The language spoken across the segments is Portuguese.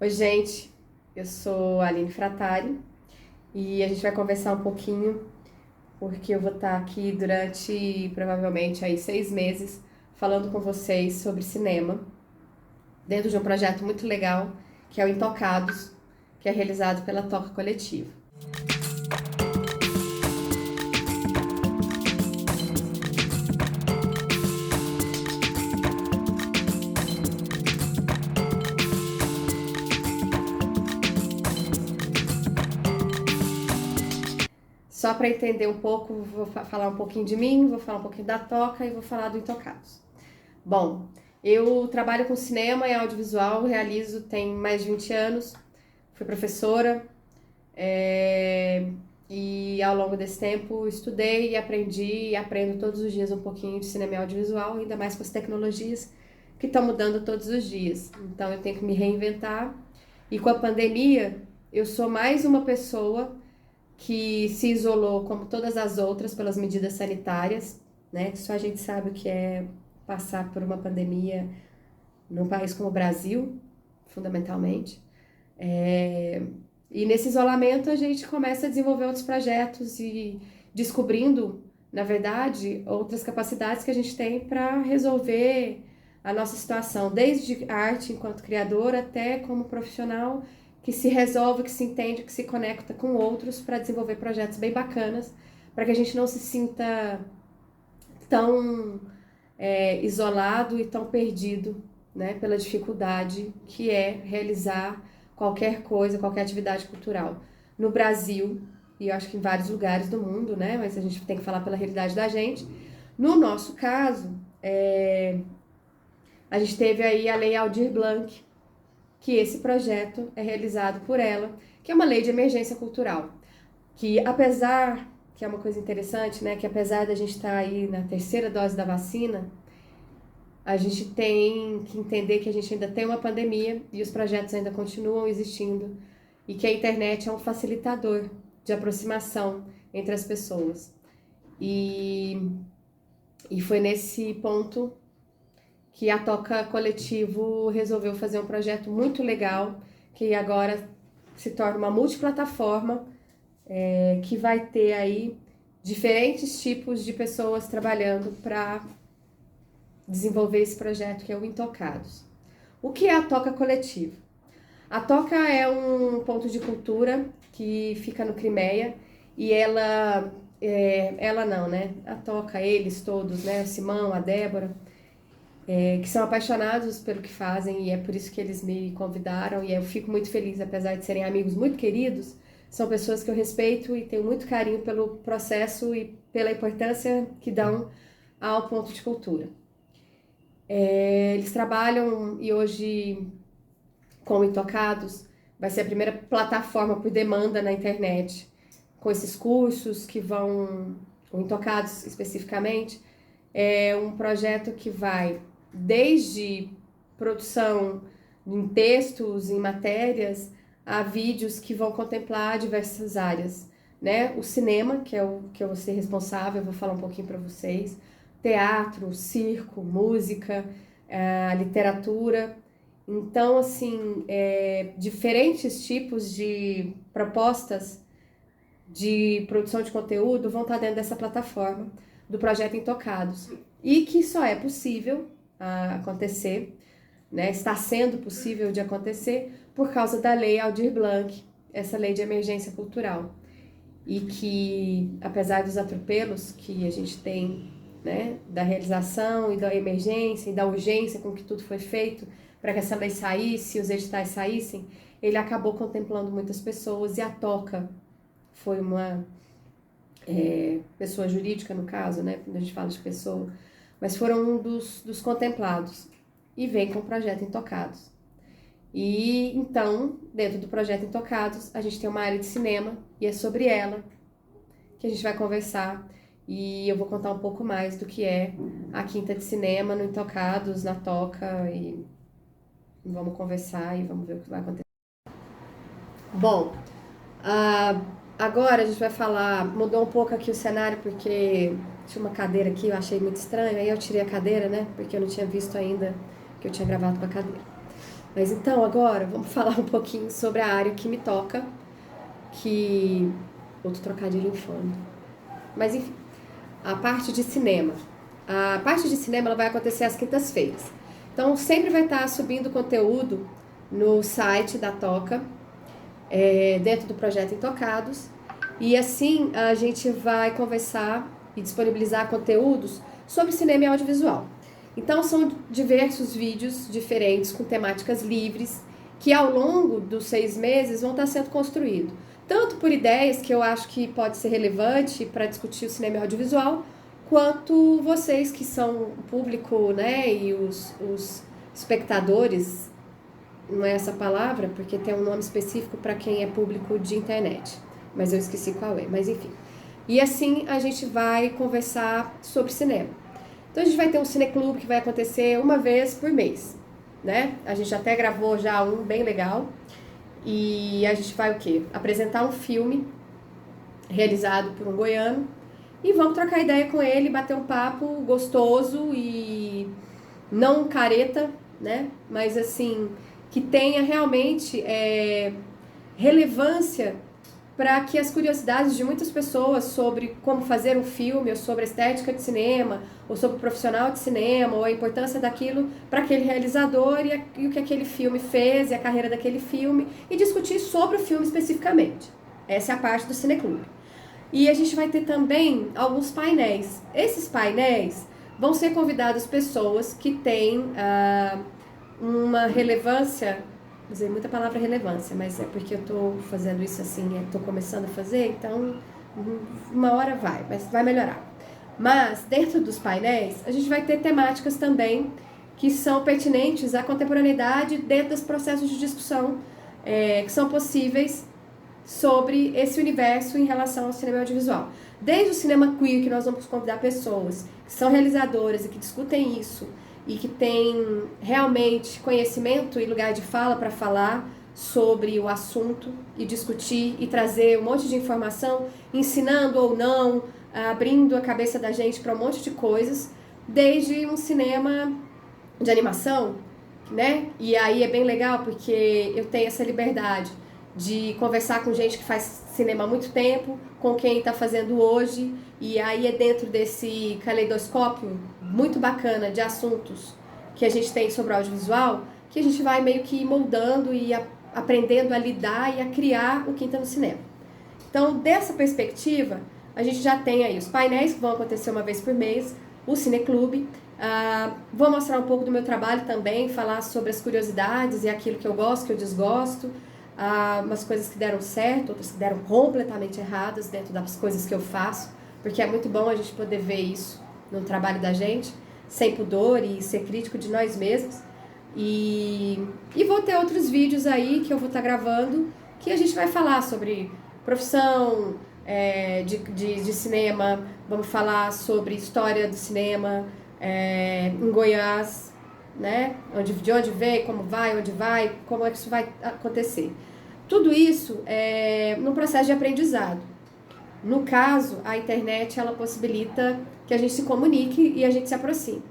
Oi, gente, eu sou a Aline Fratari e a gente vai conversar um pouquinho porque eu vou estar aqui durante provavelmente aí 6 meses falando com vocês sobre cinema dentro de um projeto muito legal que é o Intocados, que é realizado pela Toca Coletiva. Só para entender um pouco, vou falar um pouquinho de mim, vou falar um pouquinho da Toca e vou falar do Intocados. Bom, eu trabalho com cinema e audiovisual, realizo tem mais de 20 anos, fui professora, é, e ao longo desse tempo estudei e aprendi e aprendo todos os dias um pouquinho de cinema e audiovisual, ainda mais com as tecnologias que estão mudando todos os dias. Então eu tenho que me reinventar. E com a pandemia, eu sou mais uma pessoa que se isolou, como todas as outras, pelas medidas sanitárias, né? Que só a gente sabe o que é passar por uma pandemia num país como o Brasil, fundamentalmente. É, e nesse isolamento a gente começa a desenvolver outros projetos e descobrindo, na verdade, outras capacidades que a gente tem para resolver a nossa situação, desde a arte enquanto criador até como profissional que se resolve, que se entende, que se conecta com outros para desenvolver projetos bem bacanas, para que a gente não se sinta tão isolado e tão perdido, né, pela dificuldade que é realizar qualquer coisa, qualquer atividade cultural. No Brasil, e eu acho que em vários lugares do mundo, né, mas a gente tem que falar pela realidade da gente. No nosso caso, a gente teve aí a Lei Aldir Blanc, que esse projeto é realizado por ela, que é uma lei de emergência cultural, que apesar, que é uma coisa interessante, né, que apesar da gente estar aí na terceira dose da vacina, a gente tem que entender que a gente ainda tem uma pandemia e os projetos ainda continuam existindo e que a internet é um facilitador de aproximação entre as pessoas. E, e foi nesse ponto que a Toca Coletivo resolveu fazer um projeto muito legal, que agora se torna uma multiplataforma, que vai ter aí diferentes tipos de pessoas trabalhando para desenvolver esse projeto que é o Intocados. O que é a Toca Coletiva? A Toca é um ponto de cultura que fica no Crimeia e ela não, né? A Toca, eles todos, né? O Simão, a Débora, que são apaixonados pelo que fazem e é por isso que eles me convidaram e eu fico muito feliz, apesar de serem amigos muito queridos, são pessoas que eu respeito e tenho muito carinho pelo processo e pela importância que dão ao ponto de cultura. Eles trabalham e hoje com o Intocados vai ser a primeira plataforma por demanda na internet, com esses cursos que vão, o Intocados especificamente, é um projeto que vai desde produção em textos, em matérias, a vídeos que vão contemplar diversas áreas, né? O cinema, que é o que eu vou ser responsável, eu vou falar um pouquinho para vocês, teatro, circo, música, a literatura. Então, assim, diferentes tipos de propostas de produção de conteúdo vão estar dentro dessa plataforma do projeto Intocados. E que só é possível acontecer, né? Está sendo possível de acontecer por causa da Lei Aldir Blanc, essa lei de emergência cultural. E que, apesar dos atropelos que a gente tem, né, da realização e da emergência e da urgência com que tudo foi feito para que essa lei saísse, os editais saíssem, ele acabou contemplando muitas pessoas e a Toca foi uma pessoa jurídica, no caso, né, quando a gente fala de pessoa, mas foram um dos contemplados e vem com o projeto Intocados. E então, dentro do projeto Intocados, a gente tem uma área de cinema e é sobre ela que a gente vai conversar e eu vou contar um pouco mais do que é a quinta de cinema no Intocados, na Toca e vamos conversar e vamos ver o que vai acontecer. Bom, agora a gente vai falar, mudou um pouco aqui o cenário porque tinha uma cadeira aqui, eu achei muito estranho, aí eu tirei a cadeira, né, porque eu não tinha visto ainda que eu tinha gravado com a cadeira. Mas então, agora, vamos falar um pouquinho sobre a área que me toca, que... outro trocadilho infame. Mas, enfim, a parte de cinema. A parte de cinema ela vai acontecer às quintas-feiras. Então, sempre vai estar subindo conteúdo no site da Toca, dentro do projeto Intocados. E assim, a gente vai conversar e disponibilizar conteúdos sobre cinema e audiovisual. Então, são diversos vídeos diferentes, com temáticas livres, que ao longo dos 6 meses vão estar sendo construídos. Tanto por ideias que eu acho que pode ser relevante para discutir o cinema e audiovisual, quanto vocês que são o público, né, e os espectadores, não é essa palavra, porque tem um nome específico para quem é público de internet, mas eu esqueci qual é, mas enfim. E assim a gente vai conversar sobre cinema. Então a gente vai ter um cineclube que vai acontecer uma vez por mês, né? A gente até gravou já um bem legal. E a gente vai o quê? Apresentar um filme realizado por um goiano e vamos trocar ideia com ele, bater um papo gostoso e não careta, né? Mas assim, que tenha realmente relevância para que as curiosidades de muitas pessoas sobre como fazer um filme, ou sobre a estética de cinema, ou sobre o profissional de cinema, ou a importância daquilo para aquele realizador e o que aquele filme fez, e a carreira daquele filme, e discutir sobre o filme especificamente. Essa é a parte do Cineclube. E a gente vai ter também alguns painéis. Esses painéis vão ser convidadas pessoas que têm uma relevância... Usei muita palavra relevância, mas é porque eu tô fazendo isso assim, tô começando a fazer, então uma hora vai, mas vai melhorar. Mas dentro dos painéis, a gente vai ter temáticas também que são pertinentes à contemporaneidade dentro dos processos de discussão que são possíveis sobre esse universo em relação ao cinema audiovisual. Desde o cinema queer, que nós vamos convidar pessoas que são realizadoras e que discutem isso, e que tem realmente conhecimento e lugar de fala para falar sobre o assunto e discutir e trazer um monte de informação, ensinando ou não, abrindo a cabeça da gente para um monte de coisas, desde um cinema de animação, né? E aí é bem legal porque eu tenho essa liberdade de conversar com gente que faz cinema há muito tempo, com quem está fazendo hoje, e aí é dentro desse caleidoscópio muito bacana de assuntos que a gente tem sobre o audiovisual, que a gente vai meio que moldando e aprendendo a lidar e a criar o Quinta no Cinema. Então, dessa perspectiva, a gente já tem aí os painéis que vão acontecer uma vez por mês, o Cineclube, vou mostrar um pouco do meu trabalho também, falar sobre as curiosidades e aquilo que eu gosto, que eu desgosto, umas coisas que deram certo, outras que deram completamente erradas dentro das coisas que eu faço, porque é muito bom a gente poder ver isso no trabalho da gente, sem pudor e ser crítico de nós mesmos. E vou ter outros vídeos aí que eu vou estar gravando, que a gente vai falar sobre profissão de cinema, vamos falar sobre história do cinema em Goiás, né? De onde veio, como vai, onde vai, como é que isso vai acontecer. Tudo isso é num processo de aprendizado. No caso, a internet ela possibilita que a gente se comunique e a gente se aproxime.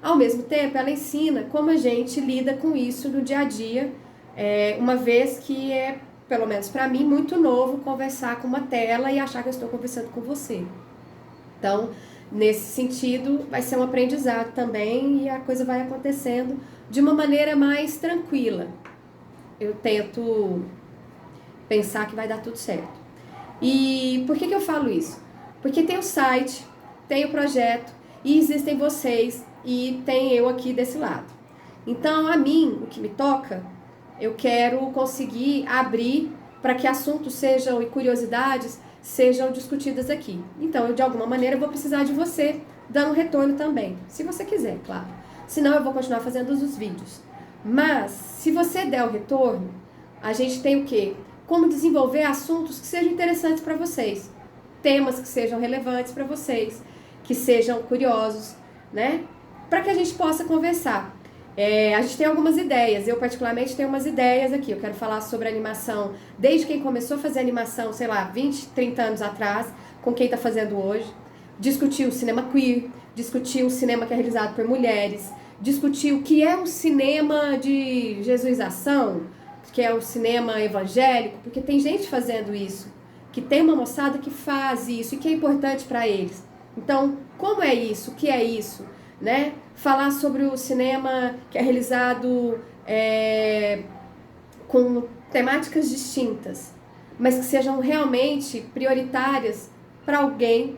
Ao mesmo tempo, ela ensina como a gente lida com isso no dia a dia, uma vez que é, pelo menos para mim, muito novo conversar com uma tela e achar que eu estou conversando com você. Então, nesse sentido, vai ser um aprendizado também e a coisa vai acontecendo de uma maneira mais tranquila. Eu tento pensar que vai dar tudo certo. E por que eu falo isso? Porque tem o site, tem o projeto e existem vocês e tem eu aqui desse lado. Então, a mim, o que me toca, eu quero conseguir abrir para que assuntos sejam e curiosidades sejam discutidas aqui. Então, eu de alguma maneira vou precisar de você dando retorno também, se você quiser, claro. Senão eu vou continuar fazendo os vídeos. Mas, se você der o retorno, a gente tem o quê? Como desenvolver assuntos que sejam interessantes para vocês. Temas que sejam relevantes para vocês, que sejam curiosos, né? Para que a gente possa conversar. A gente tem algumas ideias, eu particularmente tenho umas ideias aqui. Eu quero falar sobre animação, desde quem começou a fazer animação, sei lá, 20, 30 anos atrás, com quem está fazendo hoje. Discutir o cinema queer, discutir o cinema que é realizado por mulheres, discutir o que é um cinema de jesuização, que é o cinema evangélico, porque tem gente fazendo isso, que tem uma moçada que faz isso e que é importante para eles. Então, como é isso? O que é isso? Né? Falar sobre o cinema que é realizado com temáticas distintas, mas que sejam realmente prioritárias para alguém,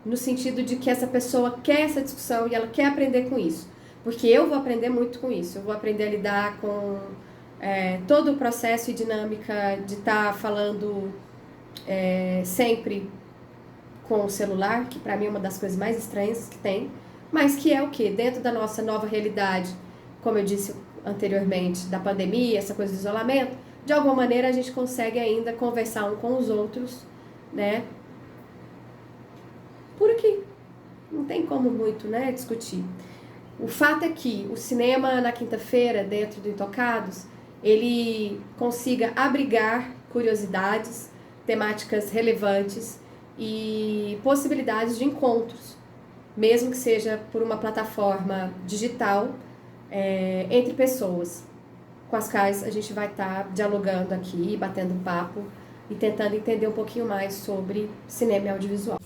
no sentido de que essa pessoa quer essa discussão e ela quer aprender com isso. Porque eu vou aprender muito com isso, eu vou aprender a lidar com todo o processo e dinâmica de estar falando sempre com o celular, que para mim é uma das coisas mais estranhas que tem, mas que é o que? Dentro da nossa nova realidade, como eu disse anteriormente, da pandemia, essa coisa do isolamento, de alguma maneira a gente consegue ainda conversar um com os outros, né? Por aqui. Não tem como muito, né, discutir. O fato é que o cinema na quinta-feira, dentro do Intocados, ele consiga abrigar curiosidades, temáticas relevantes e possibilidades de encontros, mesmo que seja por uma plataforma digital, entre pessoas com as quais a gente vai estar dialogando aqui, batendo papo e tentando entender um pouquinho mais sobre cinema e audiovisual.